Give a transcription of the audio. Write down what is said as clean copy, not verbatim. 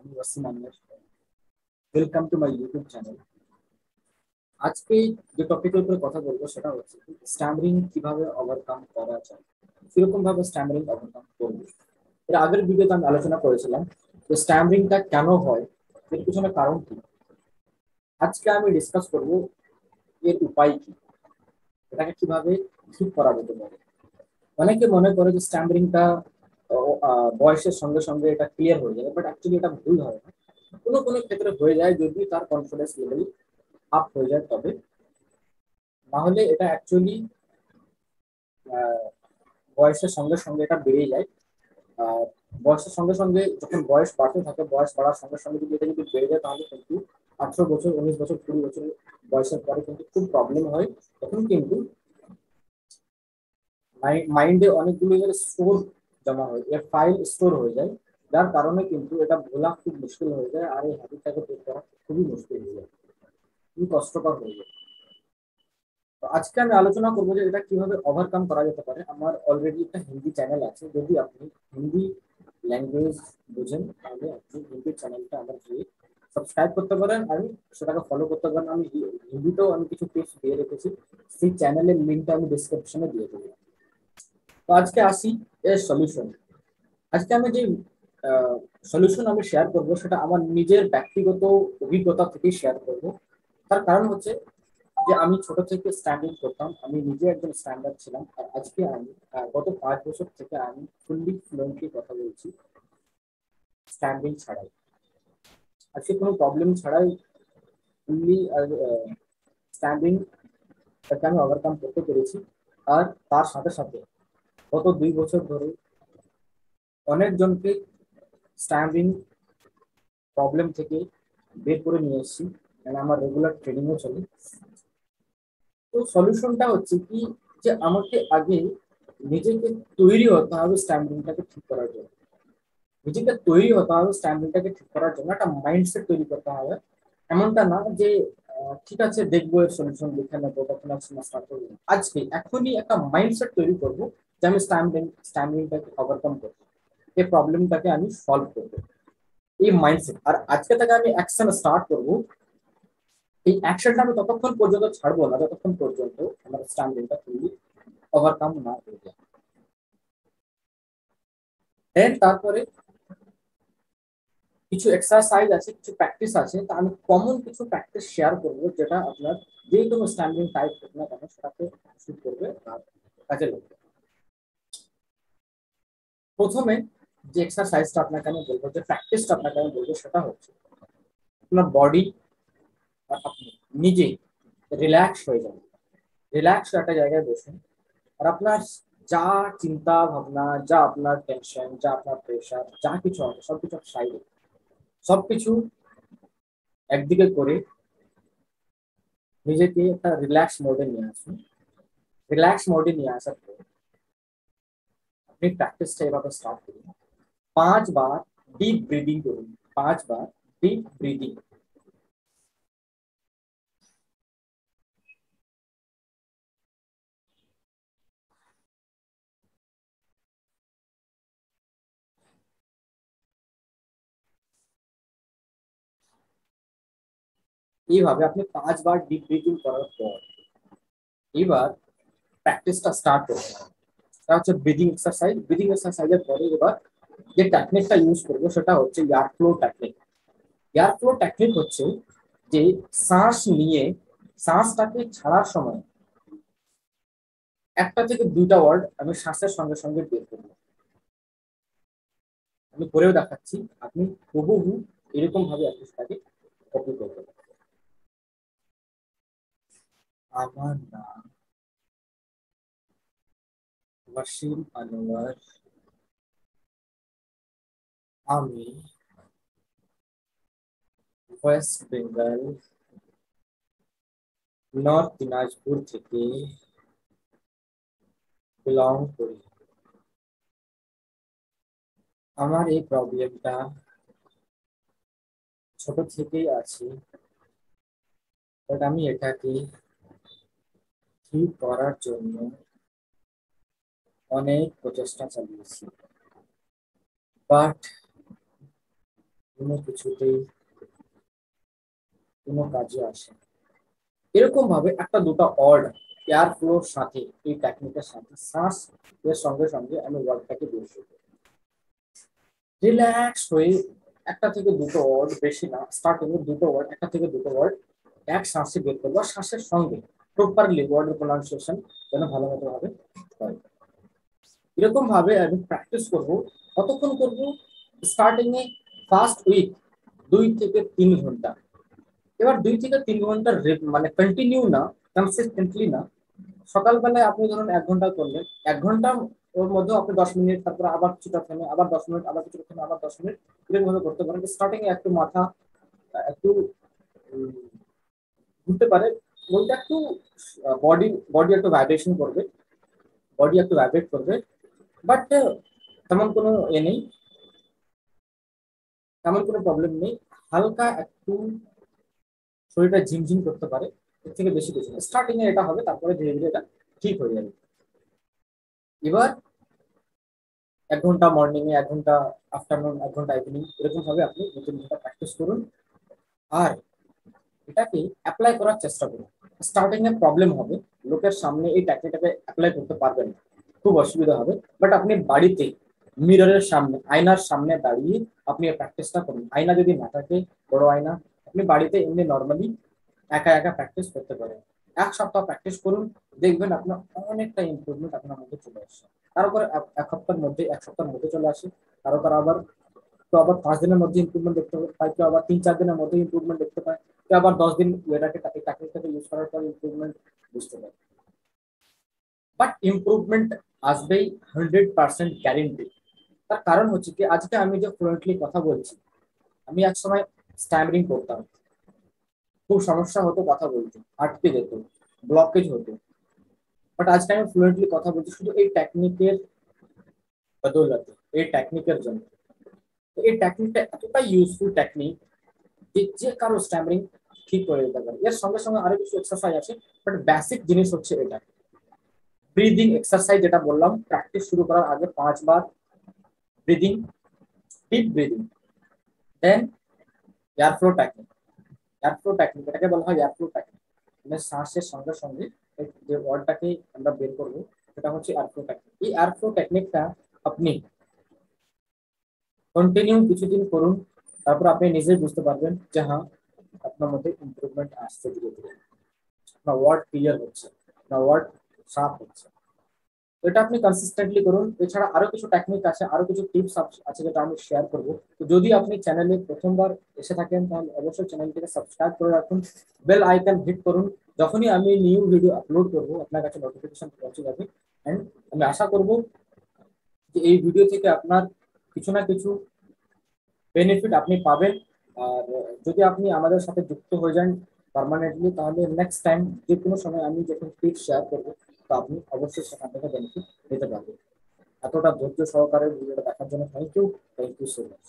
আমি Wasim Ahmed. Welcome to my YouTube channel. আজকে যে টপিকের উপরে কথা বলবো সেটা হচ্ছে স্ট্যামারিং কিভাবে ওভারকাম করা যায়, কিরকম ভাবে স্ট্যামারিং ওভারকাম করবো। এর আগের ভিডিওতে আমি আলোচনা করেছিলাম যে স্ট্যামারিংটা কেন হয়, এর পিছনে কারণ কি। আজকে আমি ডিসকাস করব এর উপায় কি, এটাকে কিভাবে ঠিক করা যেতে পারে। অনেকে মনে করে যে স্ট্যামারিংটা বয়সের সঙ্গে সঙ্গে এটা ক্লিয়ার হয়ে যাবে, বাট অ্যাকচুয়ালি এটা ভুল হয় না। কোনো কোনো ক্ষেত্রে হয়ে যায় যদি তার কনফিডেন্স লেভেল আপ হয়ে যায়, তবে না হলে এটা অ্যাকচুয়ালি বয়সের সঙ্গে সঙ্গে এটা বেড়ে যায়। আর বয়সের সঙ্গে সঙ্গে যখন বয়স বাড়তে থাকে, বয়স বাড়ার সঙ্গে সঙ্গে যদি এটা যদি বেড়ে যায়, তাহলে কিন্তু 18 বছর, 19 বছর, 20 বছর বয়সের পরে কিন্তু খুব প্রবলেম হয়। তখন কিন্তু মাইন্ডে অনেকগুলো স্টোর জমা হয়ে যায়, ফাইল স্টোর হয়ে যায়, যার কারণে কিন্তু এটা ভোলা খুব মুশকিল হয়ে যায়। আর এই হ্যাবিটটাকে বের করা খুবই মুশকিল হয়ে যায়, খুবই কষ্টকর হয়ে যায়। তো আজকে আমি আলোচনা করবো যে এটা কিভাবে ওভারকাম করা যেতে পারে। আমার অলরেডি একটা হিন্দি চ্যানেল আছে, যদি আপনি হিন্দি ল্যাঙ্গুয়েজ বুঝেন তাহলে আপনি হিন্দি চ্যানেলটা আমার গিয়ে সাবস্ক্রাইব করতে পারেন, আমি সেটাকে ফলো করতে পারেন। আমি হিন্দিতেও আমি কিছু টিপস দিয়ে রেখেছি, সেই চ্যানেলের লিঙ্কটা আমি ডিসক্রিপশনে দিয়ে দেবো। তো আজকে আসি এর সলিউশন। আজকে আমি যে সলিউশন আমি শেয়ার করব সেটা আমার নিজের ব্যক্তিগত অভিজ্ঞতা থেকে শেয়ার করব। তার কারণ হচ্ছে যে আমি ছোট থেকে স্ট্যান্ডিং করতাম, আমি নিজে একজন স্ট্যান্ডার্ড ছিলাম। আর আজকে আমি গত 5 বছর থেকে আমি ফুললি ফ্লুয়েন্টলি কথা বলছি স্ট্যান্ডিং ছাড়াই। আজকে কোনো প্রবলেম ছাড়াই ফুললি স্ট্যান্ডিং তাকে আমি ওভারকাম করতে পেরেছি। আর তার সাথে সাথে গত 2 বছর ধরে অনেকজনকে স্ট্যান্ডিং প্রবলেম থেকে বের করে নিয়ে এসেছি, মানে আমার রেগুলার ট্রেনিংও চলে। তো সলিউশনটা হচ্ছে কি, যে আমাকে আগে নিজেকে তৈরি হতে হবে স্ট্যান্ডিংটাকে ঠিক করার জন্য। নিজেকে তৈরি হতে হবে স্ট্যান্ডিংটাকে ঠিক করার জন্য, একটা মাইন্ডসেট তৈরি করতে হবে। এমনটা না যে ঠিক আছে দেখবো এর সলিউশন লিখে নেবো, তখন স্টার্ট করবো। আজকে এখনই একটা মাইন্ডসেট তৈরি করবো যে আমি স্ট্যান্ডিংটাকে ওভারকাম করবো, এই প্রবলেমটাকে আমি সলভ করবো, এই মাইন্ডসেট। আর আজকে থেকে আমি অ্যাকশন স্টার্ট করবো। এই অ্যাকশনটা আমি ততক্ষণ পর্যন্ত ছাড়বো না যতক্ষণ পর্যন্ত আমার স্ট্যান্ডিংটা ফুললি ওভারকাম না হয়ে যায়। দেন তারপরে কিছু এক্সারসাইজ আছে, কিছু প্র্যাকটিস আছে, তা আমি কমন কিছু প্র্যাকটিস শেয়ার করবো, যেটা আপনার যে কোনো স্ট্যান্ডিং টাইপ হোক না কেন সেটাকে শুট করবে আর কাজে লাগবে। প্রথমে যে এক্সারসাইজটা আপনাকে আমি বলবো, যে প্র্যাকটিসটা আপনাকে আমি বলবো, সেটা হচ্ছে আপনার বডি আর আপনি নিজে রিল্যাক্স হয়ে যাবেন। রিল্যাক্স একটা জায়গায় বসুন, আর আপনার যা চিন্তা ভাবনা, যা আপনার টেনশন, যা আপনার প্রেশার, যা কিছু আছে সবকিছু সাইডে, সবকিছু একদিকে করে নিজেকে একটা রিল্যাক্স মোডে নিয়ে আসুন। রিল্যাক্স মোডে নিয়ে আসার পর আপনি প্র্যাকটিসটা এভাবে স্টার্ট করুন। 5 বার ডিপ ব্রিদিং করুন, 5 বার ডিপ ব্রিদিং। এইভাবে আপনি 5 বার ডিপ ব্রিদিং করার পর এবার প্র্যাকটিসটা স্টার্ট করতে হবে। এটা হচ্ছে ব্রিদিং এক্সারসাইজ। ব্রিদিং এক্সারসাইজের পরে এবার যে টেকনিকটা ইউজ করবো সেটা হচ্ছে air flow technique. Air flow technique হচ্ছে যে শ্বাস নিয়ে শ্বাসটাকে ছাড়ার সময় একটা থেকে দুইটা ওয়ার্ড আমি শ্বাসের সঙ্গে সঙ্গে বের করবো। আমি করেও দেখাচ্ছি, আপনি হুবহু এরকম ভাবে অ্যাপ্লিকেশনটাকে কপি করবেন। আমার নাম ওয়াসিম আনোয়ার, আমি ওয়েস্ট বেঙ্গল নর্থ দিনাজপুর থেকে বিলং করি। আমার এই প্রবলেমটা ছোট থেকেই আছে, বাট আমি এটাকে ঠিক করার জন্য অনেক প্রচেষ্টা চালিয়েছি, বাট কোনো কিছুতেই কোনো কাজে আসে না। এরকম ভাবে একটা দুটো ওয়ার্ড এয়ার ফ্লোর সাথে এই টেকনিকের সাথে শ্বাস এর সঙ্গে সঙ্গে আমি ওয়ার্ডটাকে বের করব, রিল্যাক্স হয়ে একটা থেকে দুটো ওয়ার্ড, বেশি না, স্টার্টিং এ দুটো ওয়ার্ড, একটা থেকে দুটো ওয়ার্ড এক শ্বাসে বের করবো, শ্বাসের সঙ্গে প্রপারলি ওয়ার্ডের প্রোনাউন্সিয়েশন যেন ভালো মতো ভাবে হয়। এরকম ভাবে আমি প্র্যাকটিস করব। কতক্ষণ করব? স্টার্টিং এ ফার্স্ট উইক 2 থেকে 3 ঘন্টা। এবার 2 থেকে 3 ঘন্টা মানে কন্টিনিউ না, কনসিস্টেন্টলি না। সকালবেলায় আপনি ধরুন 1 ঘন্টা করলেন, 1 ঘন্টা ওর মধ্যে আপনি 10 মিনিট, তারপর আবার কিছুটা থেমে আবার 10 মিনিট, আবার কিছুটা থেমে আবার 10 মিনিট, এরকম ভাবে করতে পারেন। স্টার্টিং এ একটু মাথা একটু উম, ঘুরতে পারে, বলতে একটু বডি বডি একটু ভাইব্রেশন করবে, বডি একটু ভাইব্রেট করবে, বাট তেমন কোনো নেই, তেমন কোনো প্রবলেম নেই। হালকা একটু শরীরটা ঝিমঝিম করতে পারে, এর থেকে বেশি কিছু না। স্টার্টিং এ এটা হবে, তারপরে ধীরে ধীরে এটা ঠিক হয়ে যাবে। এবার 1 ঘন্টা মর্নিং এ, 1 ঘন্টা আফটারনুন, 1 ঘন্টা ইভিনিং, এরকম ভাবে আপনি 2-3 ঘন্টা প্র্যাকটিস করুন। আর এটাকে অ্যাপ্লাই করার চেষ্টা করুন। স্টার্টিং এ প্রবলেম হবে, লোকের সামনে এই টেকনিকটাকে অ্যাপ্লাই করতে পারবেন না, খুব অসুবিধা হবে। বাট আপনি বাড়িতে মিররের সামনে, আয়নার সামনে দাঁড়িয়ে আপনি এই প্র্যাকটিসটা করুন। আয়না যদি না থাকে, বড় আয়না, আপনি বাড়িতে এমনি নর্মালি একা একা প্র্যাকটিস করতে পারেন। 1 সপ্তাহ প্র্যাকটিস করুন, দেখবেন আপনার অনেকটা ইমপ্রুভমেন্ট আপনার মধ্যে চলে আসছে। কারো করে 1 সপ্তাহের মধ্যে চলে আসে, কারো কারো আবার তো আবার 5 দিনের মধ্যে ইমপ্রুভমেন্ট দেখতে পায়, কেউ আবার 3-4 দিনের মধ্যে ইমপ্রুভমেন্ট দেখতে পায়, কেউ আবার 10 দিন এটাকে টেকনিকটাকে ইউজ করার পর ইমপ্রুভমেন্ট বুঝতে পারে। বাট ইমপ্রুভমেন্ট আসবেই, 100% গ্যারেন্টি। তার কারণ হচ্ছে কি, আজকে আমি যে ফ্লুয়েন্টলি কথা বলছি, আমি এক সময় স্ট্যামারিং করতাম, খুব সমস্যা হতো কথা বলতে, আটকে যেত, ব্লকেজ হতো। বাট আজকে আমি ফ্লুয়েন্টলি কথা বলছি শুধু এই টেকনিকের বদৌলতে, এই টেকনিকের জন্য। তো এই টেকনিকটা এতটাই ইউজফুল টেকনিক যে যে কারো স্ট্যামারিং ঠিক করে দিতে পারে। এর সঙ্গে সঙ্গে আরো কিছু এক্সারসাইজ আছে, বাট বেসিক জিনিস হচ্ছে এটা। ব্রিদিং এক্সারসাইজ যেটা বললাম, প্র্যাকটিস শুরু করার আগে 5 বার breathing, deep breathing, then air flow technique. Air flow technique এটাকে বলা হয় এয়ার ফ্লো টেকনিক, মানে শ্বাসের সঙ্গে সঙ্গে যে ওয়ার্ডটাকে আমরা বের করবো সেটা হচ্ছে এয়ার ফ্লো টেকনিক। এই এয়ার ফ্লো টেকনিকটা আপনি কন্টিনিউ কিছুদিন করুন, তারপর আপনি নিজেই বুঝতে পারবেন যে হ্যাঁ, আপনার মধ্যে ইমপ্রুভমেন্ট আসছে, ধীরে ধীরে আপনার ওয়ার্ড ক্লিয়ার হচ্ছে, আপনার ওয়ার্ড সাফ হচ্ছে। তো এটা আপনি কনসিস্টেন্টলি করুন। এছাড়া আরো কিছু টেকনিক আছে, আরো কিছু টিপস আছে যেটা আমি শেয়ার করবো। তো যদি আপনি চ্যানেলে প্রথমবার এসে থাকেন, তাহলে অবশ্যই চ্যানেলটিকে সাবস্ক্রাইব করে রাখুন, বেল আইকন হিট করুন। যখনই আমি নিউ ভিডিও আপলোড করবো, আপনার কাছে নোটিফিকেশন পৌঁছে যাবে। এন্ড আমি আশা করব যে এই ভিডিও থেকে আপনার কিছু না কিছু বেনিফিট আপনি পাবেন। আর যদি আপনি আমাদের সাথে যুক্ত হয়ে যান পার্মানেন্টলি, তাহলে নেক্সট টাইম যে কোনো সময় আমি যখন টিপস শেয়ার করবো, তো আপনি অবশ্যই সেখান থেকে বেনিফিট নিতে পারবেন। এতটা ধৈর্য সহকারে ভিডিওটা দেখার জন্য থ্যাংক ইউ সো মাচ।